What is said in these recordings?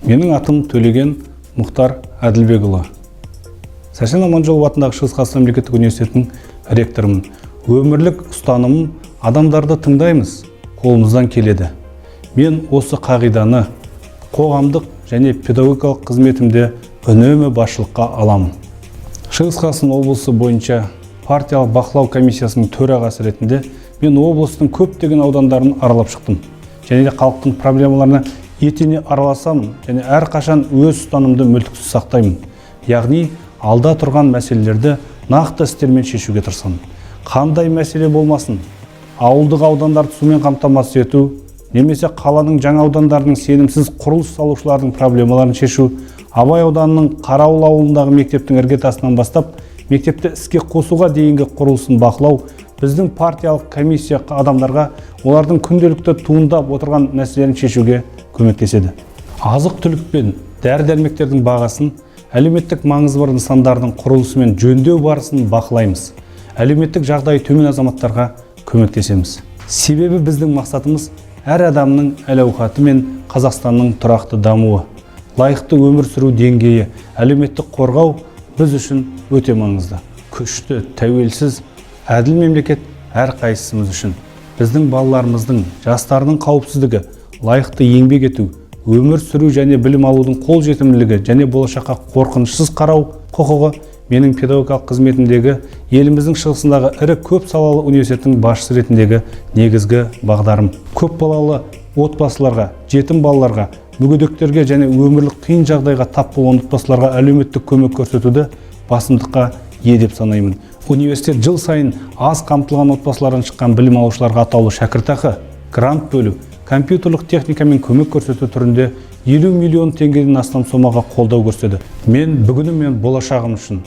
Менің атым Төлеген Мұхтар Әділбекұлы. Сәрсен Аманжолов атындағы Шығыс Қазақстан мемлекеттік университетінің ректорымын. Өмірлік ұстанымым адамдарды тыңдаймыз, қолымыздан келеді. Мен осы қағиданы қоғамдық және педагогикалық қызметімде үнемі басшылыққа аламын. Шығыс Қазақстан облысы бойынша партиялық бақылау комиссиясының төрағасы ретінде мен облыстың көптеген аудандарын аралап шықтым. Және де халықтың проблемаларына етене араласамын және әрқашан өз ұстанымды мүлтіксіз сақтаймын. Яғни алда тұрған мәселелерді нақты істермен шешуге тырысамын. Қандай мәселе болмасын, ауылдық аудандарды сумен қамтамасыз ету, немесе қаланың жаңа аудандарының сенімсіз құрылыс салушылардың проблемаларын шешу, Абай ауданының Қарауыл ауылындағы мектептің іргетасынан бастап мектепті іске қосуға дейінгі құрылысын бақылау, біздің партиялық комиссия адамдарға олардың күнделікті туындап отырған мәселелерін шешуге көмектеседі. Азық-түлік пен дәрі-дәрмектердің бағасын, әлеуметтік маңызы бар нысандардың құрылысы мен жөндеу барысын бақылаймыз. Әлеуметтік жағдайы төмен азаматтарға көмектесеміз. Себебі біздің мақсатымыз әр адамның әл-ауқаты мен Қазақстанның тұрақты дамуы, лайықты өмір сүру деңгейі, әлеуметтік қорғау біз үшін өте маңызды. Күшті, тәуелсіз, әділ мемлекет әрқайсымыз үшін. Біздің балаларымыздың, жастардың қауіпсіздігі, лайықты еңбек ету, өмір сүру және білім алудың қолжетімділігі және болашаққа қорқынышсыз қарау құқығы менің педагогикалық қызметімдегі еліміздің шығысындағы ірі көп салалы университеттің басшысы ретіндегі негізгі бағдарым. Көп балалы отбасыларға, жетім балаларға, мүгедектерге және өмірлік қиын жағдайға тап болған отбасыларға әлеуметтік көмек көрсетуді басымдыққа ие деп санаймын. Университет жыл сайын аз қамтылған отбасылардан шыққан білім алушыларға атаулы шәкіртақы, грант бөлу, компьютерлік техника мен көмек көрсету түрінде 50 миллион теңгеден астам сомаға қолдау көрсетеді. Мен бүгінім мен болашағым үшін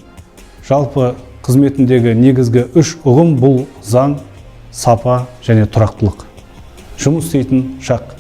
жалпы қызметіндегі негізгі 3 ұғым бұл заң, сапа және тұрақтылық. Жұмыс істейтін шақ.